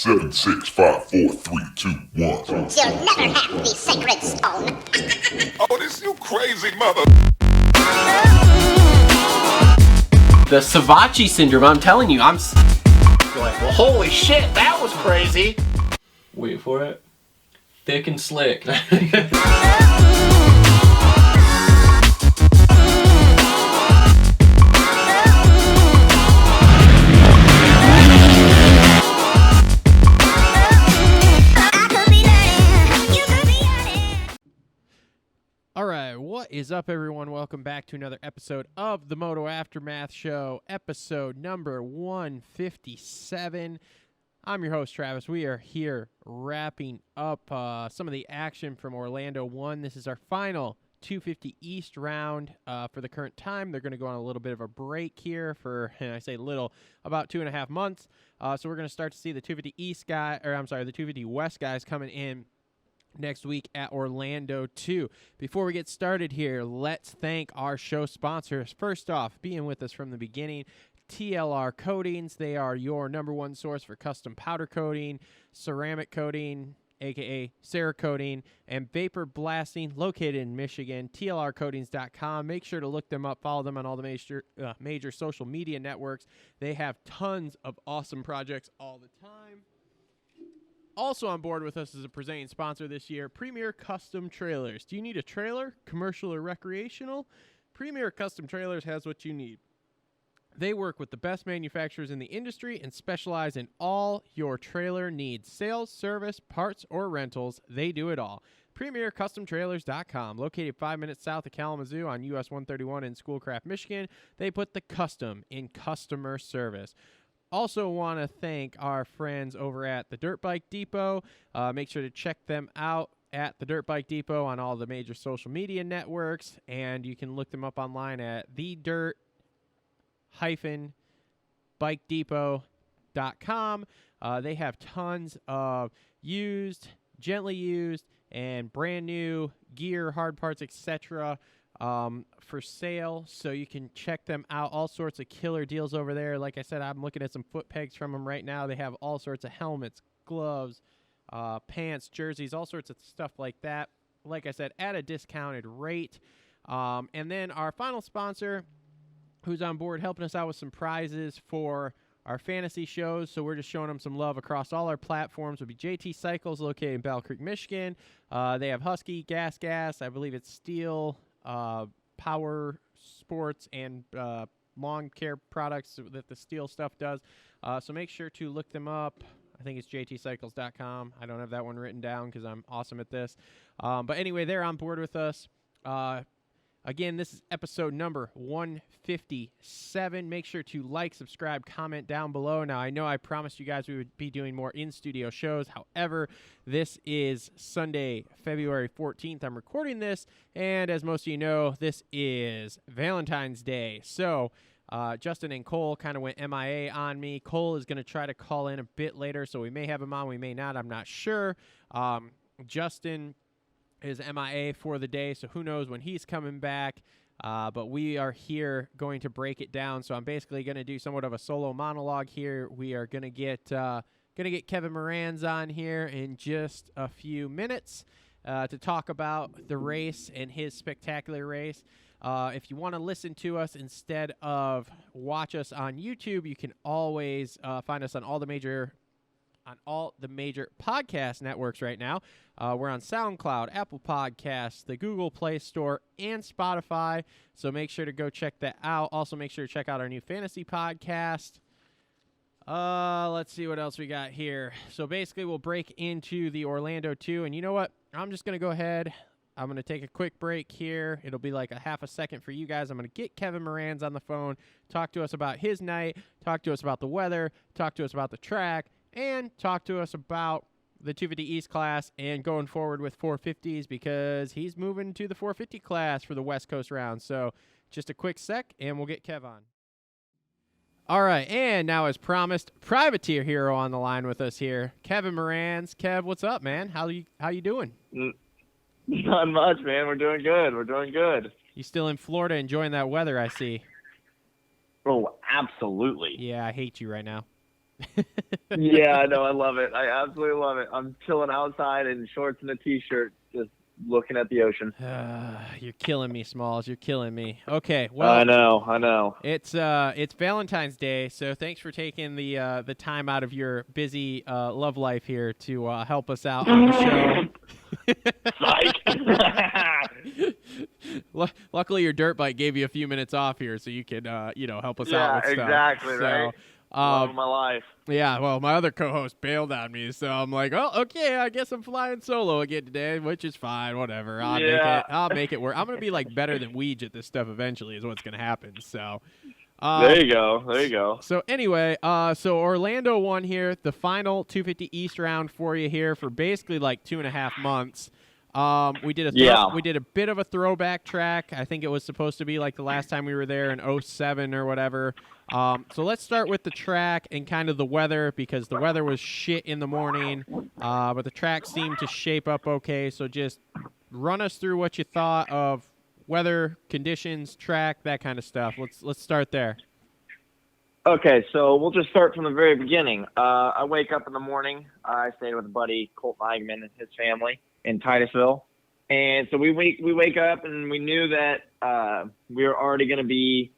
7, 6, 5, 4, 3, 2, 1. You'll never have the sacred stone. Oh, this you crazy mother. The Savachi syndrome, I'm telling you, I'm like, well, holy shit, that was crazy. Wait for it. Thick and slick. Alright, what is up, everyone? Welcome back to another episode of the Moto Aftermath Show, episode number 157. I'm your host, Travis. We are here wrapping up some of the action from Orlando 1. This is our final 250 East round for the current time. They're going to go on a little bit of a break here for, and I say little, about 2.5 months. So we're going to start to see the 250 East guy, or I'm sorry, the 250 West guys coming in next week at Orlando 2. Before we get started here, let's thank our show sponsors. First off, being with us from the beginning, TLR Coatings. They are your number one source for custom powder coating, ceramic coating, aka Cerakoting, and vapor blasting, located in Michigan. TLRcoatings.com. Make sure to look them up. Follow them on all the major social media networks. They have tons of awesome projects all the time. Also on board with us as a presenting sponsor this year, Premier Custom Trailers. Do you need a trailer, commercial or recreational? Premier Custom Trailers has what you need. They work with the best manufacturers in the industry and specialize in all your trailer needs. Sales, service, parts, or rentals, they do it all. PremierCustomTrailers.com. Located 5 minutes south of Kalamazoo on US 131 in Schoolcraft, Michigan. They put the custom in customer service. Also want to thank our friends over at the Dirt Bike Depot. Make sure to check them out at the Dirt Bike Depot on all the major social media networks, and you can look them up online at thedirt-bike-depot.com. They have tons of used, gently used, and brand new gear, hard parts, etc., for sale, so you can check them out. All sorts of killer deals over there. Like I said, I'm looking at some foot pegs from them right now. They have all sorts of helmets, gloves, pants, jerseys, all sorts of stuff like that. Like I said, at a discounted rate. And then our final sponsor, who's on board helping us out with some prizes for our fantasy shows, so we're just showing them some love across all our platforms, would be JT Cycles, located in Battle Creek, Michigan. They have Husky, Gas, I believe it's Steel, power sports, and lawn care products that the Steel stuff does. So make sure to look them up. I think it's jtcycles.com. I don't have that one written down because I'm awesome at this. But anyway, they're on board with us. Again, this is episode number 157. Make sure to like, subscribe, comment down below. Now, I know I promised you guys we would be doing more in-studio shows. However, this is Sunday, February 14th. I'm recording this, and as most of you know, this is Valentine's Day. So, Justin and Cole kind of went MIA on me. Cole is going to try to call in a bit later, so we may have him on, we may not. I'm not sure. Justin is MIA for the day, so who knows when he's coming back. But we are here going to break it down. So I'm basically going to do somewhat of a solo monologue here. We are going to get Kevin Moranz on here in just a few minutes to talk about the race and his spectacular race. If you want to listen to us instead of watch us on YouTube, you can always find us on all the major podcast networks right now. We're on SoundCloud, Apple Podcasts, the Google Play Store, and Spotify. So make sure to go check that out. Also, make sure to check out our new fantasy podcast. Let's see what else we got here. So basically, we'll break into the Orlando 2. And you know what? I'm just going to go ahead. I'm going to take a quick break here. It'll be like a half a second for you guys. I'm going to get Kevin Moranz on the phone, talk to us about his night, talk to us about the weather, talk to us about the track, and talk to us about the 250 East class and going forward with 450s, because he's moving to the 450 class for the West Coast round. So just a quick sec, and we'll get Kev on. All right, and now as promised, privateer hero on the line with us here, Kevin Moranz. Kev, what's up, man? How you doing? Not much, man. We're doing good. You still in Florida enjoying that weather, I see. Oh, absolutely. Yeah, I hate you right now. Yeah, no, I love it. I absolutely love it. I'm chilling outside in shorts and a t-shirt, just looking at the ocean. You're killing me, Smalls. You're killing me. Okay, well, I know. it's Valentine's Day, so thanks for taking the time out of your busy love life here to help us out on the show. Luckily, your dirt bike gave you a few minutes off here, so you could help us out with stuff. Exactly, So, right? Love of my life. Yeah, well, my other co-host bailed on me, so I'm like, oh, okay, I guess I'm flying solo again today, which is fine, whatever. I'll make it work. I'm gonna be like better than Weege at this stuff eventually, is what's gonna happen. So, there you go. So anyway, so Orlando won here, the final 250 East round for you here for basically like 2.5 months. We did a bit of a throwback track. I think it was supposed to be like the last time we were there in 07 or whatever. So let's start with the track and kind of the weather, because the weather was shit in the morning, but the track seemed to shape up okay. So just run us through what you thought of weather, conditions, track, that kind of stuff. Let's start there. Okay, so we'll just start from the very beginning. I wake up in the morning. I stayed with a buddy, Colt Eigman, and his family in Titusville. And so we wake up, and we knew that we were already going to be,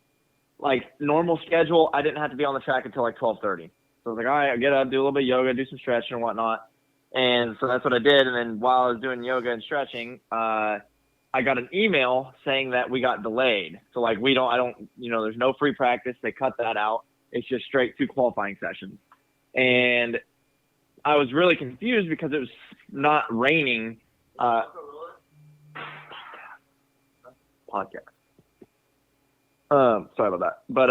like, normal schedule. I didn't have to be on the track until, like, 12:30. So I was like, all right, I'll get up, do a little bit of yoga, do some stretching and whatnot. And so that's what I did. And then while I was doing yoga and stretching, I got an email saying that we got delayed. So, like, there's no free practice. They cut that out. It's just straight 2 qualifying sessions. And I was really confused because it was not raining. Podcast. Sorry about that. But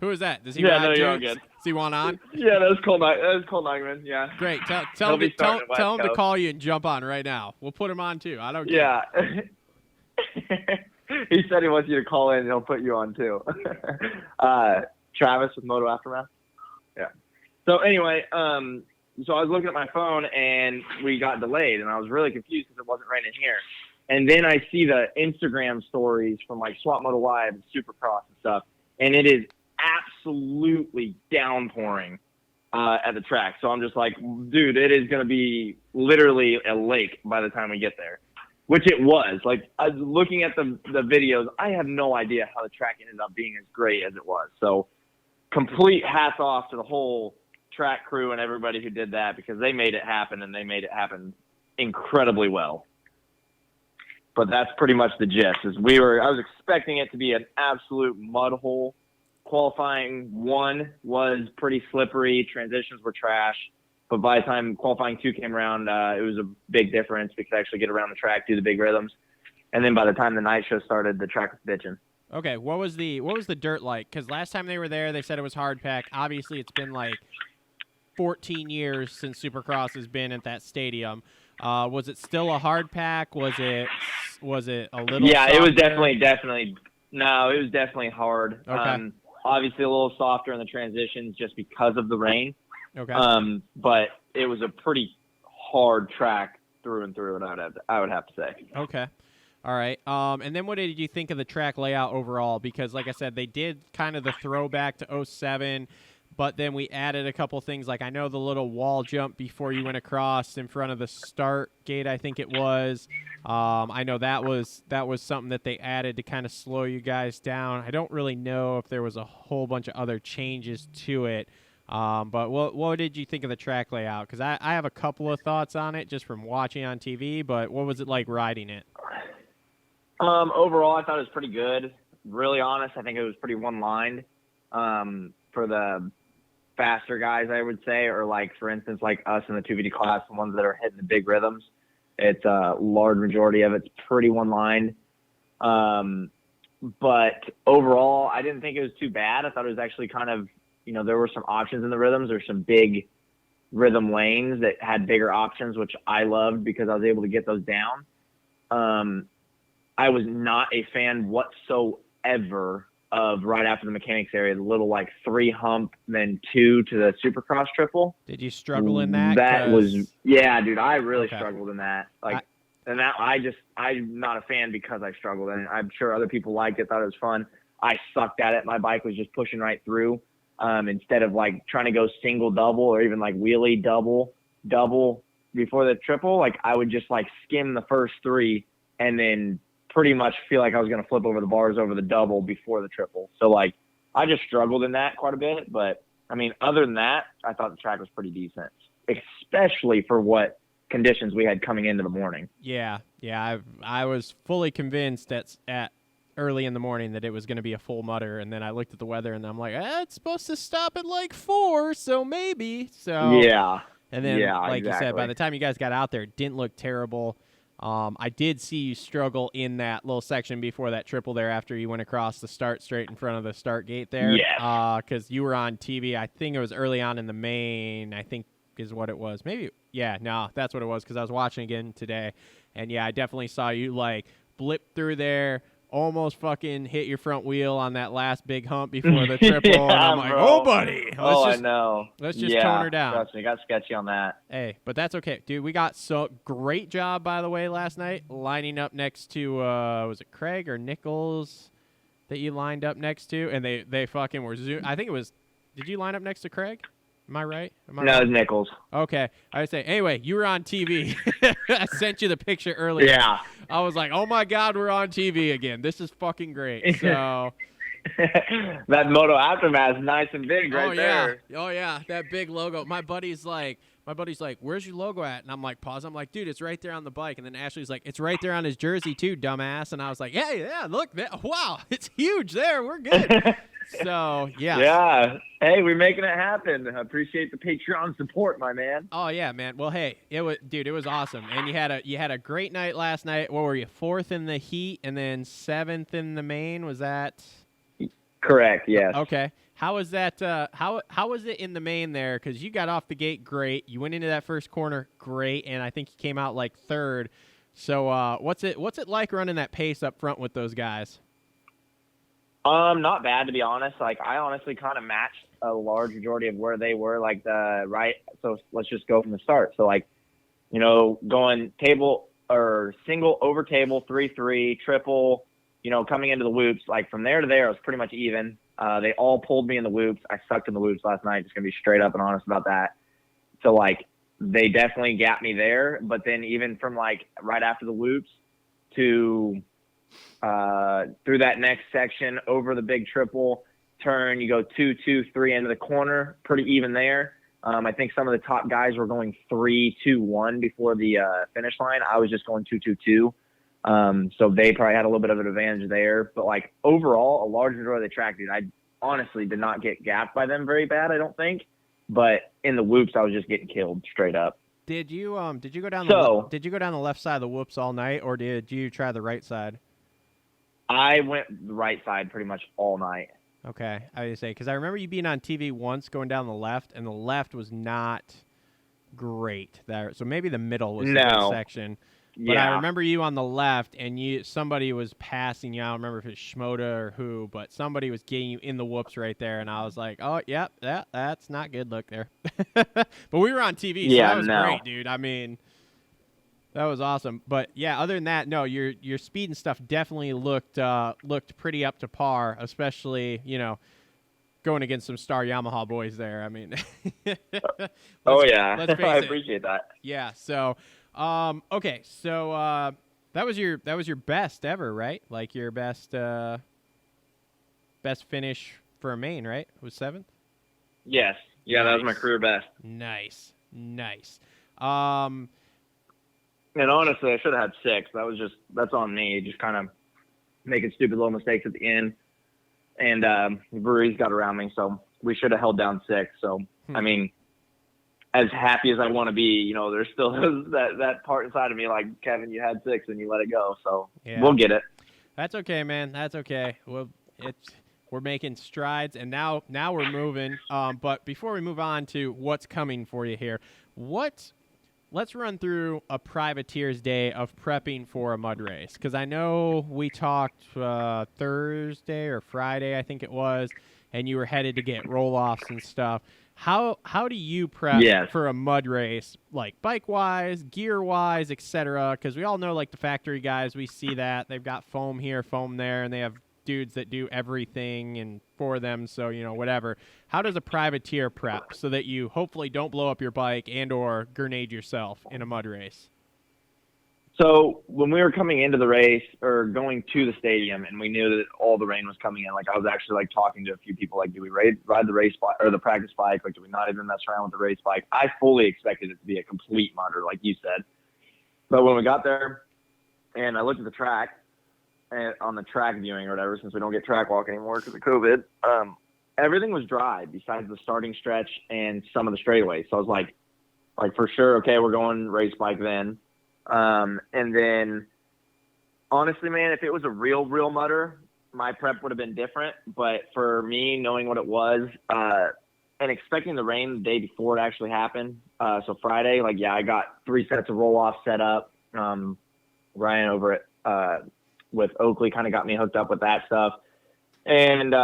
who is that? Does he? Yeah, no, you're all good. Does he want on? Yeah, that was Colt Eigman. Yeah. Great. Tell him to call you and jump on right now. We'll put him on too. I don't care. Yeah. He said he wants you to call in and he'll put you on too. Travis with Moto Aftermath. Yeah. So anyway, so I was looking at my phone and we got delayed, and I was really confused because it wasn't raining here. And then I see the Instagram stories from like Swap Moto Live and Supercross and stuff, and it is absolutely downpouring at the track. So I'm just like, dude, it is going to be literally a lake by the time we get there, which it was. Like, I was looking at the videos. I have no idea how the track ended up being as great as it was. So complete hats off to the whole track crew and everybody who did that, because they made it happen, and they made it happen incredibly well. But that's pretty much the gist. I was expecting it to be an absolute mud hole. Qualifying 1 was pretty slippery. Transitions were trash. But by the time qualifying 2 came around, it was a big difference. We could actually get around the track, do the big rhythms. And then by the time the night show started, the track was bitching. Okay, what was the dirt like? Because last time they were there, they said it was hard pack. Obviously, it's been like 14 years since Supercross has been at that stadium. Was it still a hard pack? Was it a little? Yeah, softer? it was definitely. No, it was definitely hard. Okay. Obviously, a little softer in the transitions just because of the rain. Okay. But it was a pretty hard track through and through, and I would have to say. Okay. All right. And then what did you think of the track layout overall? Because, like I said, they did kind of the throwback to 07, but then we added a couple things. Like, I know the little wall jump before you went across in front of the start gate, I think it was. I know that was something that they added to kind of slow you guys down. I don't really know if there was a whole bunch of other changes to it. But what did you think of the track layout? Because I have a couple of thoughts on it just from watching on TV, but what was it like riding it? Overall, I thought it was pretty good. Really honest, I think it was pretty one-lined. For the faster guys, I would say, or like, for instance, like us in the 250 class, the ones that are hitting the big rhythms, it's a large majority of it's pretty one-lined. But overall, I didn't think it was too bad. I thought it was actually kind of, there were some options in the rhythms. There's some big rhythm lanes that had bigger options, which I loved because I was able to get those down. I was not a fan whatsoever of right after the mechanics area, the little like 3 hump, then 2 to the Supercross triple. Did you struggle in that? Yeah, dude, I really struggled in that. I'm not a fan because I struggled, and I'm sure other people liked it, thought it was fun. I sucked at it. My bike was just pushing right through. instead of like trying to go single double or even like wheelie double before the triple. Like I would just like skim the first 3 and then pretty much feel like I was going to flip over the bars over the double before the triple. So like I just struggled in that quite a bit. But I mean, other than that, I thought the track was pretty decent, especially for what conditions we had coming into the morning. Yeah. I was fully convinced at early in the morning that it was going to be a full mutter, and then I looked at the weather and I'm like, it's supposed to stop at like 4, so maybe. So Yeah. And then, like exactly. you said, by the time you guys got out there, it didn't look terrible. I did see you struggle in that little section before that triple there after you went across the start straight in front of the start gate there. Yes. Because you were on TV. I think it was early on in the main, I think is what it was. Maybe, yeah, no, that's what it was because I was watching again today. And, yeah, I definitely saw you, like, blip through there, almost fucking hit your front wheel on that last big hump before the triple. Yeah, and I'm like, bro. oh, buddy. I know. Let's just tone her down. Trust me, got sketchy on that. Hey, but that's okay. Dude, we got so great job, by the way, last night, lining up next to, was it Craig or Nichols that you lined up next to? And they fucking were I think it was, did you line up next to Craig? Am I right? No, it was Nichols. Okay. I would say, anyway, you were on TV. I sent you the picture earlier. Yeah. I was like, oh my God, we're on TV again. This is fucking great. So. That Moto Aftermath is nice and big right there. Oh yeah, that big logo. My buddy's like, where's your logo at? And I'm like, pause. I'm like, dude, it's right there on the bike. And then Ashley's like, it's right there on his jersey too, dumbass. And I was like, yeah, look, wow, it's huge there. We're good. So yeah. Yeah. Hey, we're making it happen. I appreciate the Patreon support, my man. Oh yeah, man. Well, hey, it was awesome. And you had a great night last night. What were you? 4th in the heat and then 7th in the main. Was that? Correct. Yes. Okay. How was that? How was it in the main there? Because you got off the gate great. You went into that first corner great, and I think you came out like 3rd. So what's it like running that pace up front with those guys? Not bad, to be honest. Like I honestly kind of matched a large majority of where they were. Like so let's just go from the start. So like, going table or single over table 3-3 triple. Coming into the whoops, like from there to there, it was pretty much even. They all pulled me in the whoops. I sucked in the whoops last night. Just gonna be straight up and honest about that. So like, they definitely gapped me there. But then even from like right after the whoops to through that next section over the big triple turn, you go 2-2-3 into the corner, pretty even there. I think some of the top guys were going 3-2-1 before the finish line. I was just going 2-2-2. So they probably had a little bit of an advantage there. But, like, overall, a large majority of the track, dude, I honestly did not get gapped by them very bad, I don't think. But in the whoops, I was just getting killed straight up. Did you go down did you go down the left side of the whoops all night, or did you try the right side? I went the right side pretty much all night. Okay. I would say, because I remember you being on TV once going down the left, and the left was not great there. So maybe the middle was the good section. But Yeah. I remember you on the left, and somebody was passing you. I don't remember if it's Schmoda or who, but somebody was getting you in the whoops right there, and I was like, oh, yep, that's not good look there. But we were on TV, so that was great, dude. I mean, that was awesome. But, yeah, other than that, no, your speed and stuff definitely looked pretty up to par, especially, going against some star Yamaha boys there. I mean, Oh, yeah. let's face I it. appreciate that. Yeah, so... okay, so that was your best ever, right? Like your best finish for a main, right? It was 7th? Yes. Yeah, that was my career best. Nice. And honestly, I should have had 6. That's on me. Just kind of making stupid little mistakes at the end. And the breweries got around me, so we should have held down 6. So, I mean, as happy as I want to be, there's still that part inside of me like, Kevin, you had 6 and you let it go. So We'll get it. That's okay, man. That's okay. Well, we're making strides, and now we're moving. But before we move on to what's coming for you here, let's run through a privateer's day of prepping for a mud race, because I know we talked Thursday or Friday, I think it was, and you were headed to get roll-offs and stuff. How do you prep for a mud race, like bike-wise, gear-wise, etc.? Because we all know, like, the factory guys, we see that. They've got foam here, foam there, and they have dudes that do everything and for them, so whatever. How does a privateer prep so that you hopefully don't blow up your bike and or grenade yourself in a mud race? So when we were coming into the race or going to the stadium and we knew that all the rain was coming in, like I was actually like talking to a few people, like, do we ride the race bike or the practice bike? Like, do we not even mess around with the race bike? I fully expected it to be a complete mudder, like you said. But when we got there and I looked at the track and on the track viewing or whatever, since we don't get track walk anymore because of COVID, everything was dry besides the starting stretch and some of the straightaways. So I was like for sure, okay, we're going race bike then. And then honestly, man, if it was a real mudder, my prep would have been different. But for me, knowing what it was, and expecting the rain the day before it actually happened. So Friday, I got 3 sets of roll-offs set up. Ryan over at, with Oakley kind of got me hooked up with that stuff. And,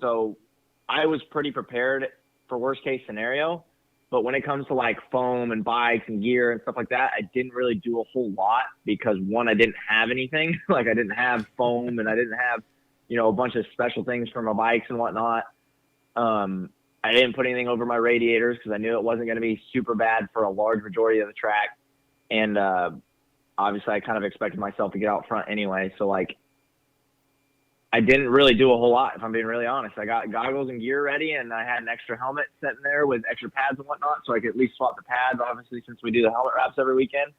so I was pretty prepared for worst case scenario. But when it comes to like foam and bikes and gear and stuff like that, I didn't really do a whole lot because one, I didn't have anything. Like I didn't have foam and I didn't have, a bunch of special things for my bikes and whatnot. I didn't put anything over my radiators because I knew it wasn't going to be super bad for a large majority of the track. And obviously I kind of expected myself to get out front anyway. So I didn't really do a whole lot, if I'm being really honest. I got goggles and gear ready, and I had an extra helmet sitting there with extra pads and whatnot, so I could at least swap the pads, obviously, since we do the helmet wraps every weekend.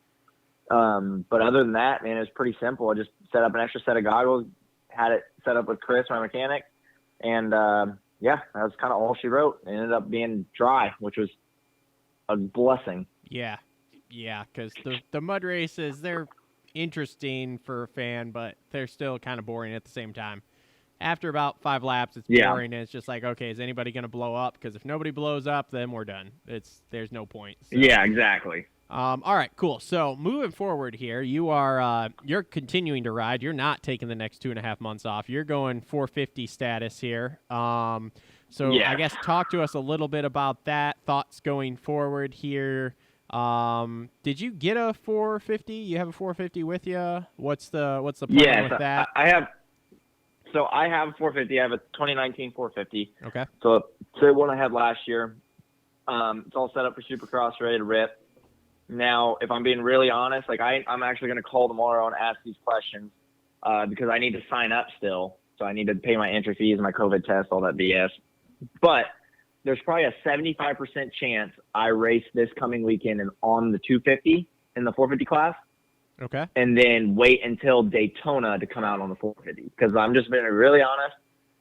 But other than that, man, it was pretty simple. I just set up an extra set of goggles, had it set up with Chris, my mechanic, and, that was kind of all she wrote. It ended up being dry, which was a blessing. Yeah, because the mud races, they're interesting for a fan, but they're still kind of boring at the same time. After about 5 laps, it's boring, and it's just like, okay, is anybody going to blow up? Because if nobody blows up, then we're done. There's no point. So, yeah, exactly. All right, cool. So moving forward here, you're continuing to ride. You're not taking the next 2.5 months off. You're going 450 status here. I guess talk to us a little bit about that. Thoughts going forward here. Did you get a 450? You have a 450 with you? What's the plan with that? I have a 450. I have a 2019 450. Okay. So the one I had last year. It's all set up for Supercross, ready to rip. Now, if I'm being really honest, I'm actually going to call tomorrow and ask these questions because I need to sign up still. So I need to pay my entry fees, my COVID test, all that BS. But there's probably a 75% chance I race this coming weekend and on the 250 in the 450 class. Okay. And then wait until Daytona to come out on the 450. Because I'm just being really honest.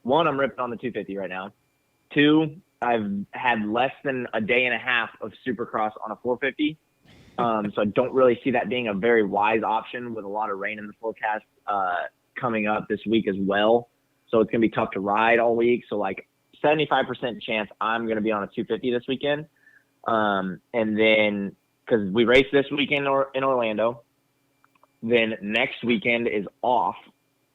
1, I'm ripping on the 250 right now. 2, I've had less than a day and a half of Supercross on a 450. So I don't really see that being a very wise option with a lot of rain in the forecast coming up this week as well. So it's going to be tough to ride all week. So 75% chance I'm going to be on a 250 this weekend. And then because we race this weekend in Orlando, then next weekend is off.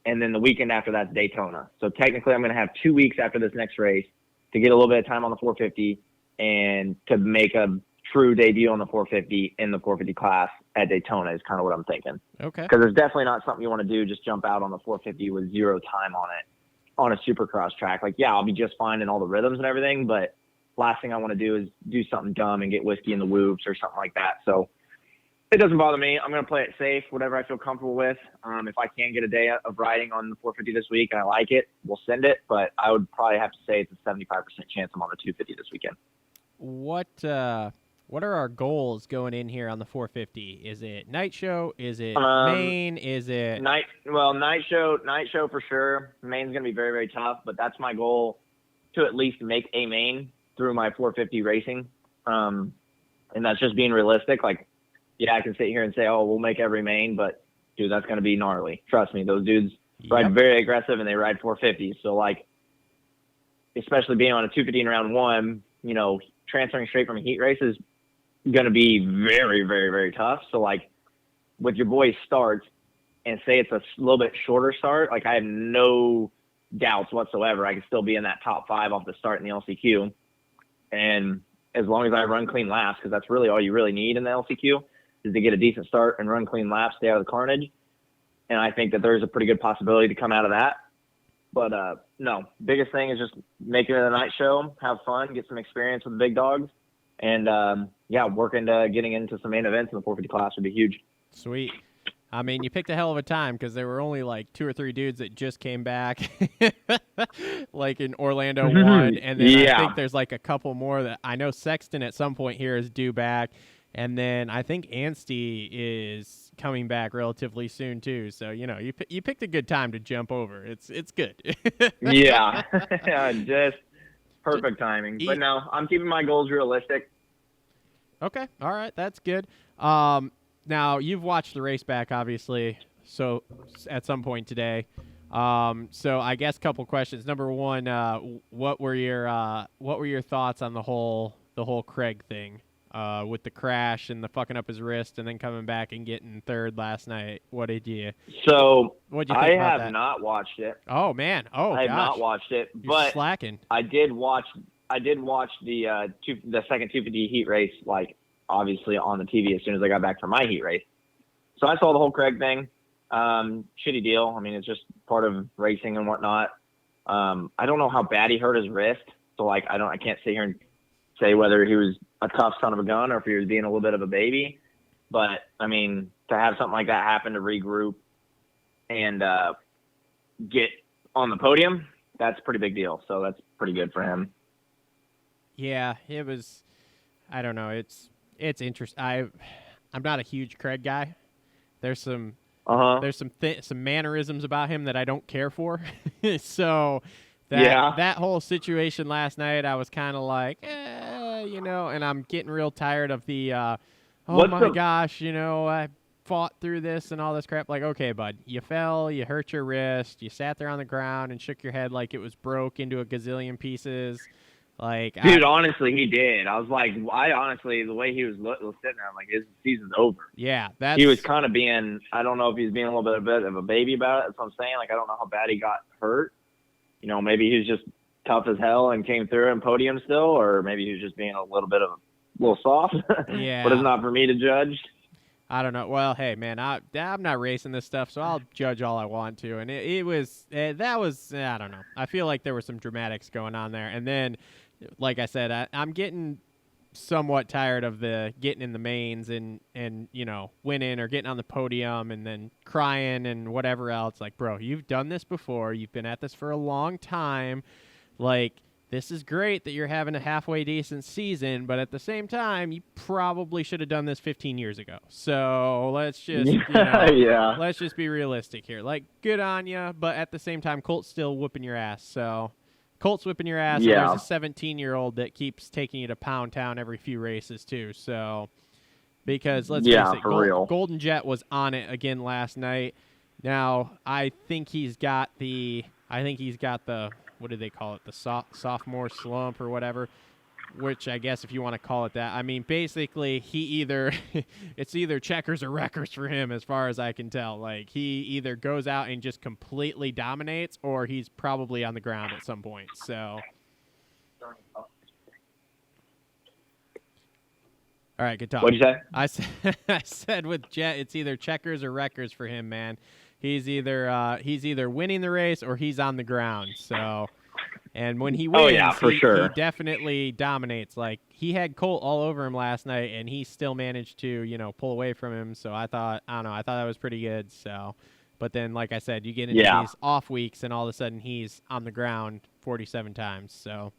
And then the weekend after that's Daytona. So technically I'm going to have 2 weeks after this next race to get a little bit of time on the 450 and to make a true debut on the 450 in the 450 class at Daytona is kind of what I'm thinking. Okay. Because there's definitely not something you want to do, just jump out on the 450 with 0 time on it on a Supercross track. I'll be just fine in all the rhythms and everything, but last thing I want to do is do something dumb and get whiskey in the whoops or something like that. So it doesn't bother me. I'm going to play it safe, whatever I feel comfortable with. If I can get a day of riding on the 450 this week and I like it, we'll send it. But I would probably have to say it's a 75% chance I'm on the 250 this weekend. What are our goals going in here on the 450? Is it night show? Is it main? Is it night? Well, night show for sure. Main's going to be very, very tough, but that's my goal to at least make a main through my 450 racing. And that's just being realistic. I can sit here and say, oh, we'll make every main, but dude, that's going to be gnarly. Trust me, those dudes ride very aggressive and they ride 450. So especially being on a 250 in round 1, transferring straight from a heat race is going to be very, very, very tough. So with your boys' starts and say it's a little bit shorter start, I have no doubts whatsoever. I can still be in that top 5 off the start in the LCQ. And as long as I run clean laps, because that's really all you really need in the LCQ is to get a decent start and run clean laps, stay out of the carnage. And I think that there's a pretty good possibility to come out of that. But no, biggest thing is just making it a night show, have fun, get some experience with the big dogs, and work into getting into some main events in the 450 class would be huge. Sweet. I mean, you picked a hell of a time because there were only like 2 or 3 dudes that just came back, like in Orlando one, and then I think there's like a couple more that I know Sexton at some point here is due back, and then I think Anstey is coming back relatively soon too. So you picked a good time to jump over. It's good. Yeah, just perfect timing. But no, I'm keeping my goals realistic. Okay, all right, that's good. Now, you've watched the race back, obviously, so at some point today. So I guess a couple questions. Number one, what were your thoughts on the whole Craig thing with the crash and the fucking up his wrist and then coming back and getting third last night? What'd you think about that? Not watched it. Oh man, I have not watched it, You're but slacking. I did watch the second 250 heat race, like obviously on the TV as soon as I got back from my heat race. So I saw the whole Craig thing. Shitty deal. I mean, it's just part of racing and whatnot. I don't know how bad he hurt his wrist, so like I can't sit here and say whether he was a tough son of a gun or if he was being a little bit of a baby. But I mean, to have something like that happen, to regroup and get on the podium, that's a pretty big deal. So that's pretty good for him. Yeah, it was. I don't know. It's interesting. I'm not a huge Craig guy. There's some some mannerisms about him that I don't care for. So that whole situation last night, I was kind of like, and I'm getting real tired of the gosh, I fought through this and all this crap. Like, okay, bud, you fell, you hurt your wrist, you sat there on the ground and shook your head like it was broke into a gazillion pieces. Like, dude, honestly, he did. I was like, the way he was sitting there, I'm like, his season's over. Yeah, he was kind of being. I don't know if he's being a little bit of a baby about it. That's what I'm saying. Like, I don't know how bad he got hurt. Maybe he was just tough as hell and came through and podium still, or maybe he was just being a little soft. Yeah, but it's not for me to judge. I don't know. Well, hey, man, I'm not racing this stuff, so I'll judge all I want to. And I don't know. I feel like there was some dramatics going on there. And then, like I said, I'm getting somewhat tired of the getting in the mains and winning or getting on the podium and then crying and whatever else. Like, bro, you've done this before. You've been at this for a long time. Like, this is great that you're having a halfway decent season, but at the same time, you probably should have done this 15 years ago. So let's just, let's just be realistic here. Like, good on you, but at the same time, Colt's still whooping your ass. So Colt's whipping your ass. Yeah. And there's a 17-year-old that keeps taking you to Pound Town every few races too. So because let's face it, Golden Jet was on it again last night. Now I think he's got the what do they call it? The sophomore slump or whatever, which I guess if you want to call it that. I mean, basically, it's either checkers or wreckers for him as far as I can tell. Like, he either goes out and just completely dominates or he's probably on the ground at some point. So, all right, good talk. What'd you say? I said with Jet, it's either checkers or wreckers for him, man. He's either winning the race or he's on the ground. So, and when he wins, he definitely dominates. Like, he had Colt all over him last night, and he still managed to pull away from him. So I thought that was pretty good. So, but then like I said, you get into these off weeks, and all of a sudden he's on the ground 47 times. So,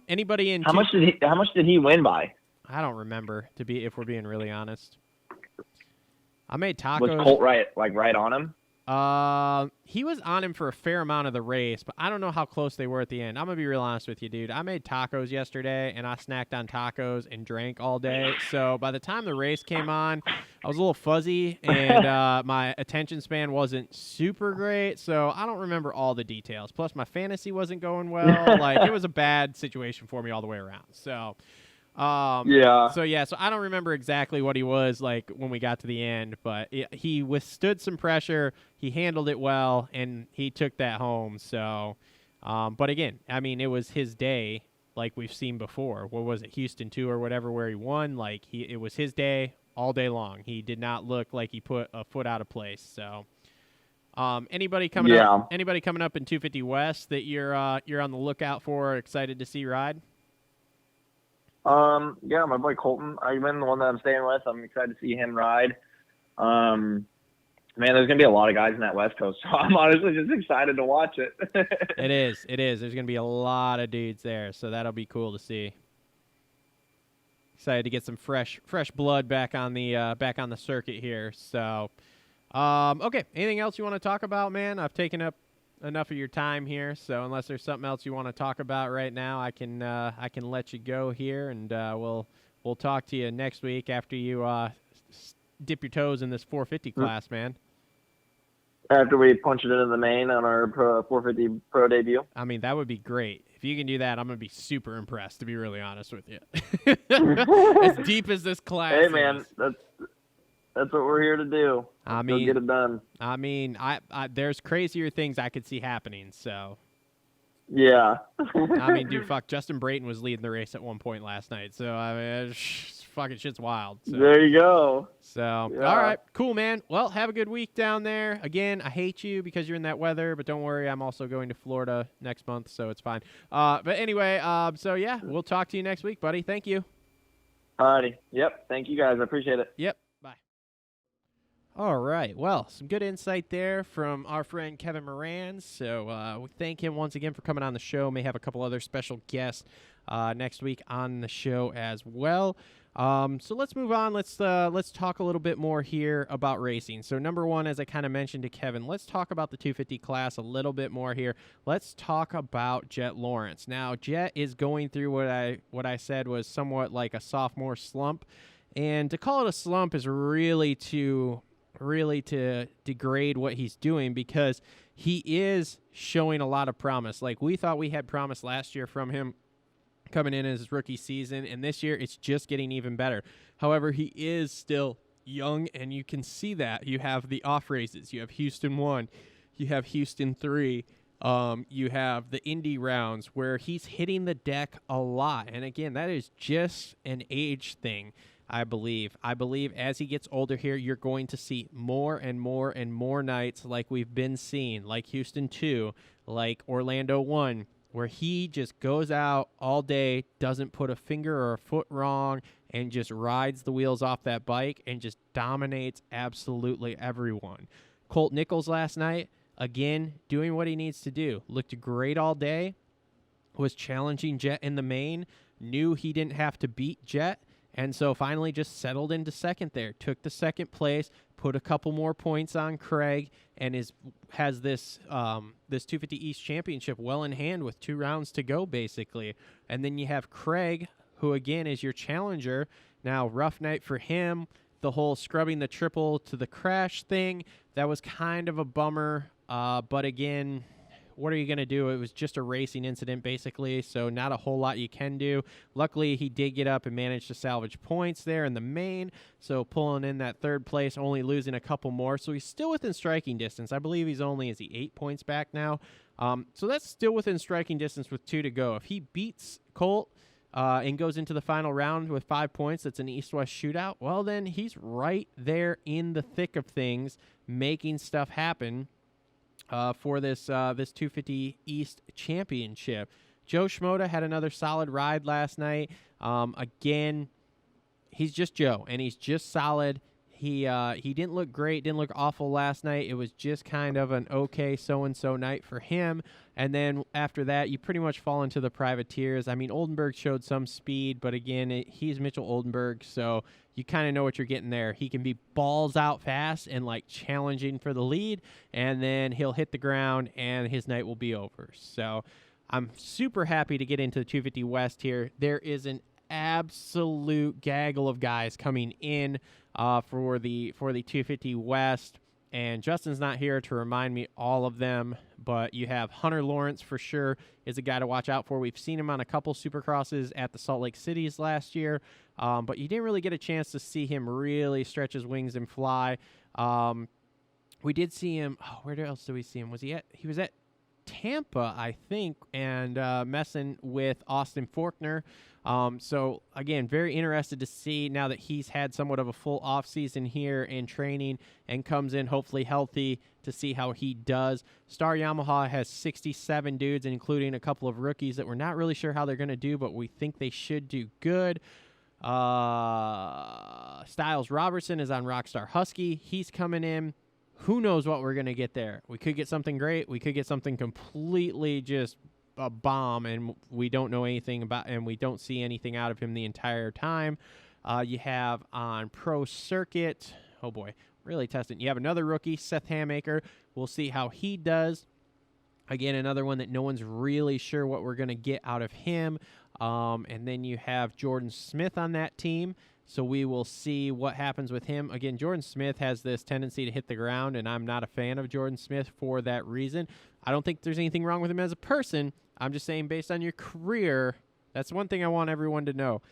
anybody in how much did he win by? I don't remember, if we're being really honest. I made tacos. Was Colt right on him? He was on him for a fair amount of the race, but I don't know how close they were at the end. I'm gonna be real honest with you, dude. I made tacos yesterday, and I snacked on tacos and drank all day. So by the time the race came on, I was a little fuzzy, and my attention span wasn't super great. So I don't remember all the details. Plus, my fantasy wasn't going well. Like, it was a bad situation for me all the way around. So. So I don't remember exactly what he was like when we got to the end, but he withstood some pressure, he handled it well, and he took that home. So, but again, I mean, it was his day, like we've seen before. What was it, Houston 2 or whatever, where he won? Like, it was his day all day long. He did not look like he put a foot out of place. So, Anybody coming up? Anybody coming up in 250 West that you're on the lookout for, or excited to see ride? Yeah, my boy Colton. I've been the one that I'm staying with. I'm excited to see him ride. Man, there's gonna be a lot of guys in that West Coast, so I'm honestly just excited to watch it. It is. There's gonna be a lot of dudes there, so that'll be cool to see. Excited to get some fresh blood back on the circuit here. So, okay. Anything else you want to talk about, man? I've taken up enough of your time here, so unless there's something else you want to talk about right now, I can let you go here, and we'll talk to you next week after you dip your toes in this 450 class, man. After we punch it into the main on our 450 Pro debut. I mean, that would be great. If you can do that, I'm going to be super impressed, to be really honest with you. As deep as this class is. Hey, man, that's what we're here to do. I mean, go get it done. I mean, I there's crazier things I could see happening, so. Yeah. I mean, dude, fuck, Justin Brayton was leading the race at one point last night, so, I mean, fucking shit's wild. So. There you go. So, yeah. All right, cool, man. Well, have a good week down there. Again, I hate you because you're in that weather, but don't worry, I'm also going to Florida next month, so it's fine. But anyway, so yeah, we'll talk to you next week, buddy. Thank you. Alrighty. Yep. Thank you, guys. I appreciate it. Yep. Bye. All right. Well, some good insight there from our friend Kevin Moranz. So we thank him once again for coming on the show. May have a couple other special guests next week on the show as well. So let's move on. Let's talk a little bit more here about racing. So number one, as I kind of mentioned to Kevin, let's talk about the 250 class a little bit more here. Let's talk about Jet Lawrence. Now, Jet is going through what I said was somewhat like a sophomore slump, and to call it a slump is really to degrade what he's doing, because he is showing a lot of promise. Like, we thought we had promise last year from him coming in as his rookie season, and this year it's just getting even better. However, he is still young, and you can see that. You have the off races. You have Houston 1. You have Houston 3. You have the Indy rounds where he's hitting the deck a lot. And again, that is just an age thing, I believe. I believe as he gets older here, you're going to see more and more and more nights like we've been seeing, like Houston 2, like Orlando 1, where he just goes out all day, doesn't put a finger or a foot wrong, and just rides the wheels off that bike and just dominates absolutely everyone. Colt Nichols last night, again, doing what he needs to do. Looked great all day, was challenging Jet in the main, knew he didn't have to beat Jet, and so finally just settled into second there. Took the second place, put a couple more points on Craig, and has this 250 East Championship well in hand with 2 rounds to go, basically. And then you have Craig, who again is your challenger. Now, rough night for him. The whole scrubbing the triple to the crash thing, that was kind of a bummer. But again, what are you going to do? It was just a racing incident, basically, so not a whole lot you can do. Luckily, he did get up and managed to salvage points there in the main, so pulling in that third place, only losing a couple more. So he's still within striking distance. I believe he's only, is he 8 points back now? So that's still within striking distance with 2 to go. If he beats Colt and goes into the final round with 5 points, that's an East-West shootout, well, then he's right there in the thick of things, making stuff happen for this 250 East Championship. Joe Schmoda had another solid ride last night. Again, he's just Joe, and he's just solid. He didn't look great, didn't look awful last night. It was just kind of an okay so-and-so night for him. And then after that, you pretty much fall into the privateers. I mean, Oldenburg showed some speed, but again, he's Mitchell Oldenburg, so you kind of know what you're getting there. He can be balls out fast and like challenging for the lead, and then he'll hit the ground and his night will be over. So I'm super happy to get into the 250 West here. There is an absolute gaggle of guys coming in for the 250 West, and Justin's not here to remind me all of them, but you have Hunter Lawrence for sure is a guy to watch out for. We've seen him on a couple Supercrosses at the Salt Lake Cities last year, but you didn't really get a chance to see him really stretch his wings and fly. We did see him. Oh, where else did we see him? He was at Tampa, I think, and messing with Austin Faulkner. So, again, very interested to see now that he's had somewhat of a full offseason here in training and comes in hopefully healthy to see how he does. Star Yamaha has 67 dudes, including a couple of rookies that we're not really sure how they're going to do, but we think they should do good. Styles Robertson is on Rockstar Husky. He's coming in. Who knows what we're going to get there? We could get something great. We could get something completely just a bomb, and we don't know anything about, and we don't see anything out of him the entire time. You have on Pro Circuit, oh boy, really testing. You have another rookie, Seth Hamaker. We'll see how he does. Again, another one that no one's really sure what we're going to get out of him. And then you have Jordan Smith on that team. So we will see what happens with him. Again, Jordan Smith has this tendency to hit the ground, and I'm not a fan of Jordan Smith for that reason. I don't think there's anything wrong with him as a person. I'm just saying based on your career, that's one thing I want everyone to know.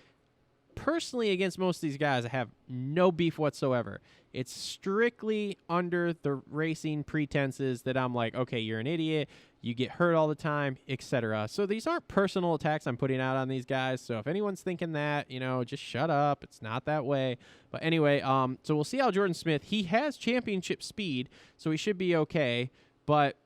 Personally, against most of these guys, I have no beef whatsoever. It's strictly under the racing pretenses that I'm like, okay, you're an idiot, you get hurt all the time, etc. So these aren't personal attacks I'm putting out on these guys. So if anyone's thinking that, just shut up. It's not that way. But anyway, so we'll see how Jordan Smith, he has championship speed, so he should be okay. But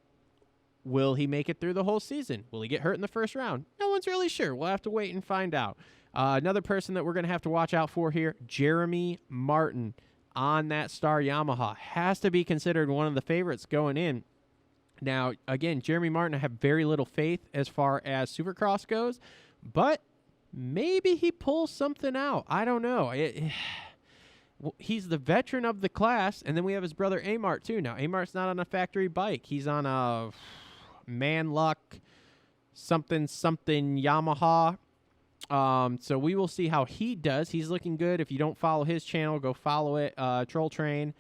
will he make it through the whole season? Will he get hurt in the first round? No one's really sure. We'll have to wait and find out. Another person that we're going to have to watch out for here, Jeremy Martin on that Star Yamaha. Has to be considered one of the favorites going in. Now, again, Jeremy Martin, I have very little faith as far as Supercross goes, but maybe he pulls something out. I don't know. He's the veteran of the class, and then we have his brother Amart too. Now, Amart's not on a factory bike. He's on a Man Luck something Yamaha. So we will see how he does. He's looking good. If you don't follow his channel, go follow it, Troll Train,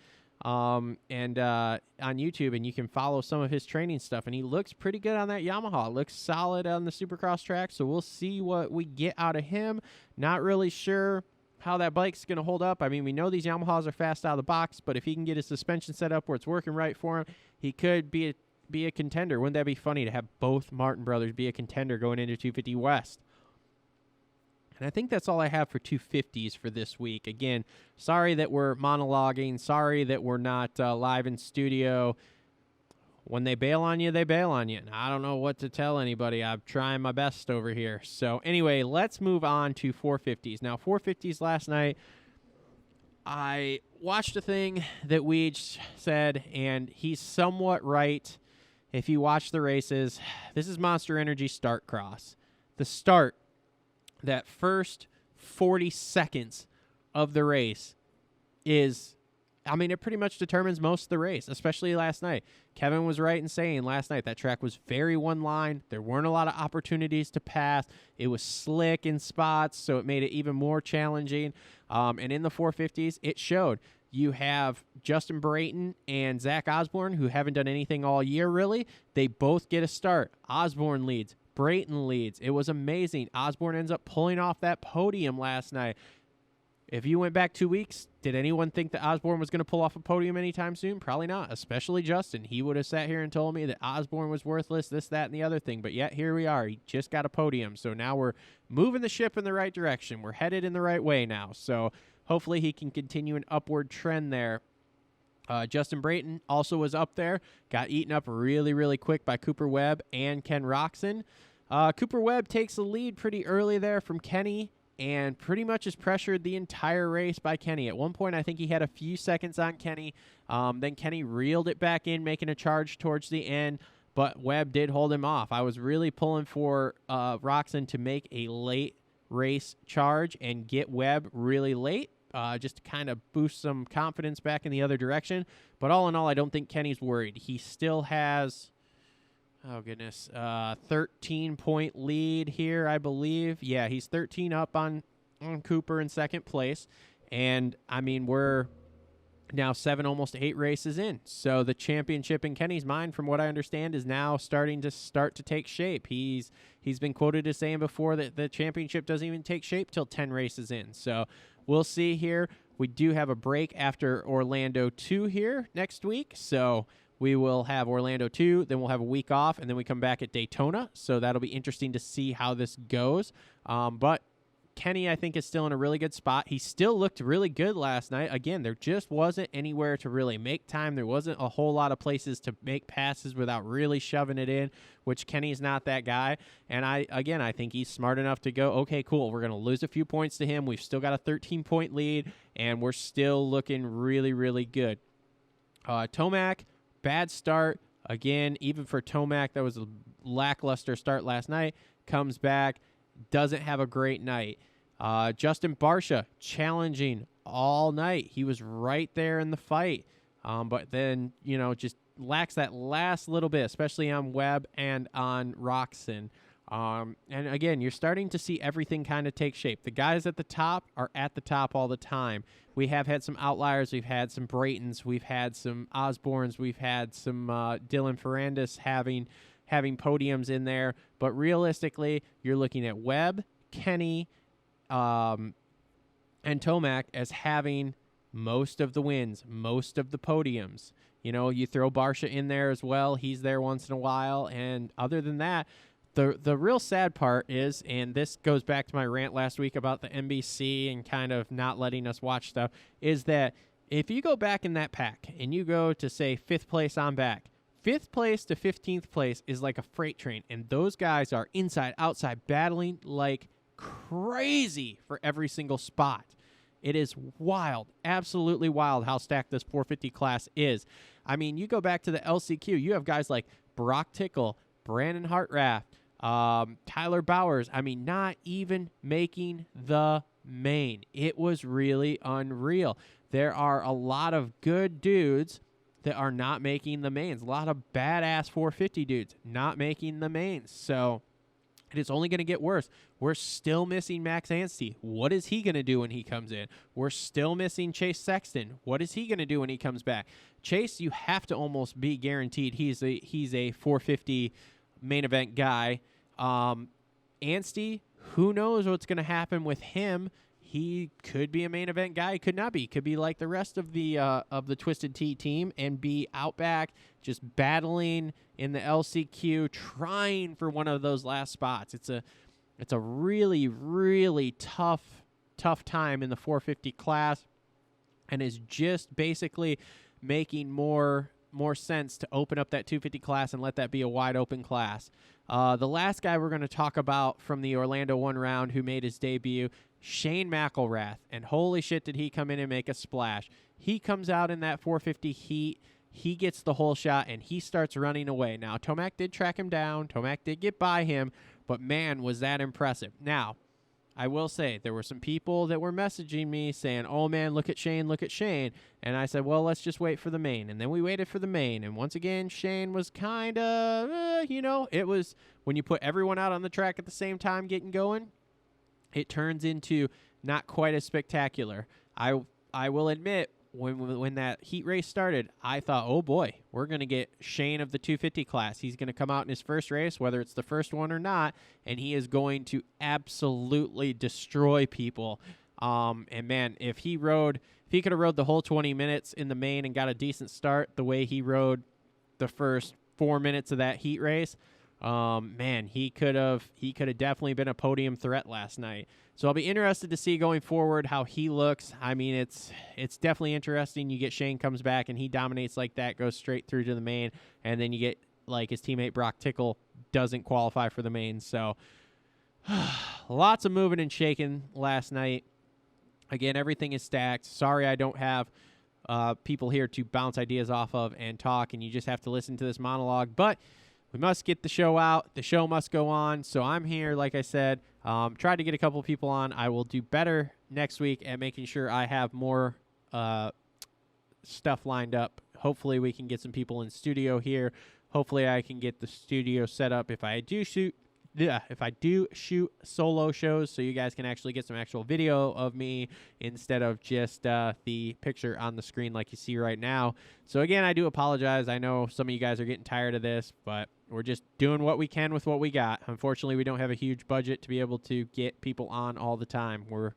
and on YouTube, and you can follow some of his training stuff. And he looks pretty good on that Yamaha. Looks solid on the Supercross track. So we'll see what we get out of him. Not really sure how that bike's going to hold up. I mean, we know these Yamahas are fast out of the box, but if he can get his suspension set up where it's working right for him, he could be a contender. Wouldn't that be funny to have both Martin brothers be a contender going into 250 West? And I think that's all I have for 250s for this week. Again, sorry that we're monologuing. Sorry that we're not live in studio. When they bail on you, they bail on you. And I don't know what to tell anybody. I'm trying my best over here. So anyway, let's move on to 450s. Now, 450s last night, I watched a thing that Weege said, and he's somewhat right. If you watch the races, this is Monster Energy Start Cross. The start, that first 40 seconds of the race is, it pretty much determines most of the race, especially last night. Kevin was right in saying last night that track was very one line. There weren't a lot of opportunities to pass. It was slick in spots, so it made it even more challenging. And in the 450s, it showed. You have Justin Brayton and Zach Osborne, who haven't done anything all year, really. They both get a start. Osborne leads. Brayton leads. It was amazing. Osborne ends up pulling off that podium last night. If you went back 2 weeks, did anyone think that Osborne was going to pull off a podium anytime soon? Probably not, especially Justin. He would have sat here and told me that Osborne was worthless, this, that, and the other thing. But yet, here we are. He just got a podium. So now we're moving the ship in the right direction. We're headed in the right way now. So hopefully he can continue an upward trend there. Justin Brayton also was up there. Got eaten up really, really quick by Cooper Webb and Ken Roxon. Cooper Webb takes the lead pretty early there from Kenny and pretty much is pressured the entire race by Kenny. At one point, I think he had a few seconds on Kenny. Then Kenny reeled it back in, making a charge towards the end, but Webb did hold him off. I was really pulling for Roxon to make a late race charge and get Webb really late, just to kind of boost some confidence back in the other direction. But all in all, I don't think Kenny's worried. He still has... 13-point lead here, I believe. Yeah, he's 13 up on Cooper in second place. And, we're now 7, almost 8 races in. So the championship in Kenny's mind, from what I understand, is now starting to take shape. He's been quoted as saying before that the championship doesn't even take shape till 10 races in. So we'll see here. We do have a break after Orlando 2 here next week. So we will have Orlando 2, then we'll have a week off, and then we come back at Daytona. So that'll be interesting to see how this goes. But Kenny, I think, is still in a really good spot. He still looked really good last night. Again, there just wasn't anywhere to really make time. There wasn't a whole lot of places to make passes without really shoving it in, which Kenny's not that guy. And I think he's smart enough to go, okay, cool, we're going to lose a few points to him. We've still got a 13-point lead, and we're still looking really, really good. Tomac, bad start. Again, even for Tomac, that was a lackluster start last night. Comes back, doesn't have a great night. Justin Barcia, challenging all night. He was right there in the fight. But then, just lacks that last little bit, especially on Webb and on Roxon. And again, you're starting to see everything kind of take shape. The guys at the top are at the top all the time. We have had some outliers. We've had some Braytons. We've had some Osbornes. We've had some Dylan Ferrandis having podiums in there. But realistically, you're looking at Webb, Kenny, and Tomac as having most of the wins, most of the podiums. You throw Barcia in there as well. He's there once in a while. And other than that, the real sad part is, and this goes back to my rant last week about the NBC and kind of not letting us watch stuff, is that if you go back in that pack and you go to, say, 5th place on back, 5th place to 15th place is like a freight train, and those guys are inside, outside, battling like crazy for every single spot. It is wild, absolutely wild how stacked this 450 class is. I mean, you go back to the LCQ, you have guys like Brock Tickle, Brandon Hartraft, Tyler Bowers, not even making the main. It was really unreal. There are a lot of good dudes that are not making the mains. A lot of badass 450 dudes not making the mains. So it is only going to get worse. We're still missing Max Anstey. What is he going to do when he comes in? We're still missing Chase Sexton. What is he going to do when he comes back? Chase, you have to almost be guaranteed he's a 450 main event guy. Anstey, who knows what's going to happen with him? He could be a main event guy. He could not be. He could be like the rest of the Twisted Tea team and be out back, just battling in the LCQ, trying for one of those last spots. It's a really, really tough time in the 450 class, and is just basically making more sense to open up that 250 class and let that be a wide open class. The last guy we're going to talk about from the Orlando 1 round who made his debut, Shane McElrath, and holy shit did he come in and make a splash. He comes out in that 450 heat, he gets the whole shot, and he starts running away. Now, Tomac did track him down, Tomac did get by him, but man, was that impressive. Now, I will say, there were some people that were messaging me saying, oh man, look at Shane, and I said, well, let's just wait for the main, and then we waited for the main, and once again, Shane was kind of, it was, when you put everyone out on the track at the same time getting going, it turns into not quite as spectacular. I will admit, when that heat race started, I thought, oh boy, we're going to get Shane of the 250 class. He's going to come out in his first race, whether it's the first one or not, and he is going to absolutely destroy people. And man, if he could have rode the whole 20 minutes in the main and got a decent start the way he rode the first 4 minutes of that heat race, man, he could have definitely been a podium threat last night. So I'll be interested to see going forward how he looks. I mean, it's definitely interesting. You get Shane comes back and he dominates like that, goes straight through to the main, and then you get like his teammate Brock Tickle doesn't qualify for the main. So lots of moving and shaking last night. Again, everything is stacked. Sorry I don't have people here to bounce ideas off of and talk, and you just have to listen to this monologue. But we must get the show out. The show must go on. So I'm here, like I said. Tried to get a couple people on. I will do better next week at making sure I have more stuff lined up. Hopefully we can get some people in studio here. Hopefully I can get the studio set up if I do shoot solo shows, so you guys can actually get some actual video of me instead of just the picture on the screen like you see right now. So again, I do apologize. I know some of you guys are getting tired of this, but we're just doing what we can with what we got. Unfortunately, we don't have a huge budget to be able to get people on all the time. We're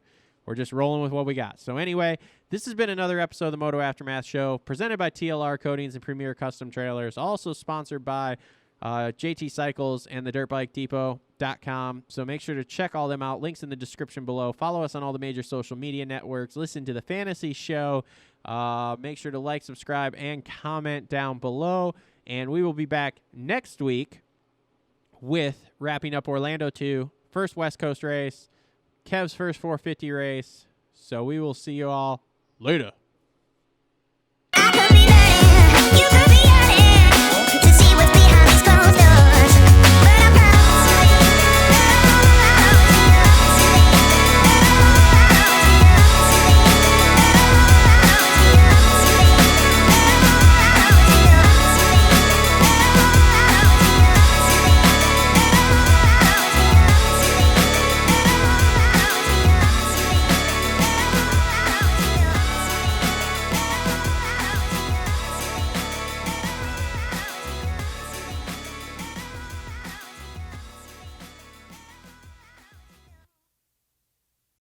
we're just rolling with what we got. So anyway, this has been another episode of the Moto Aftermath Show, presented by TLR Coatings and Premier Custom Trailers, also sponsored by JT Cycles and the DirtBikeDepot.com. So make sure to check all them out. Links in the description below. Follow us on all the major social media networks. Listen to the Fantasy Show. Make sure to like, subscribe, and comment down below. And we will be back next week with wrapping up Orlando 2, first West Coast race, Kev's first 450 race. So we will see you all later.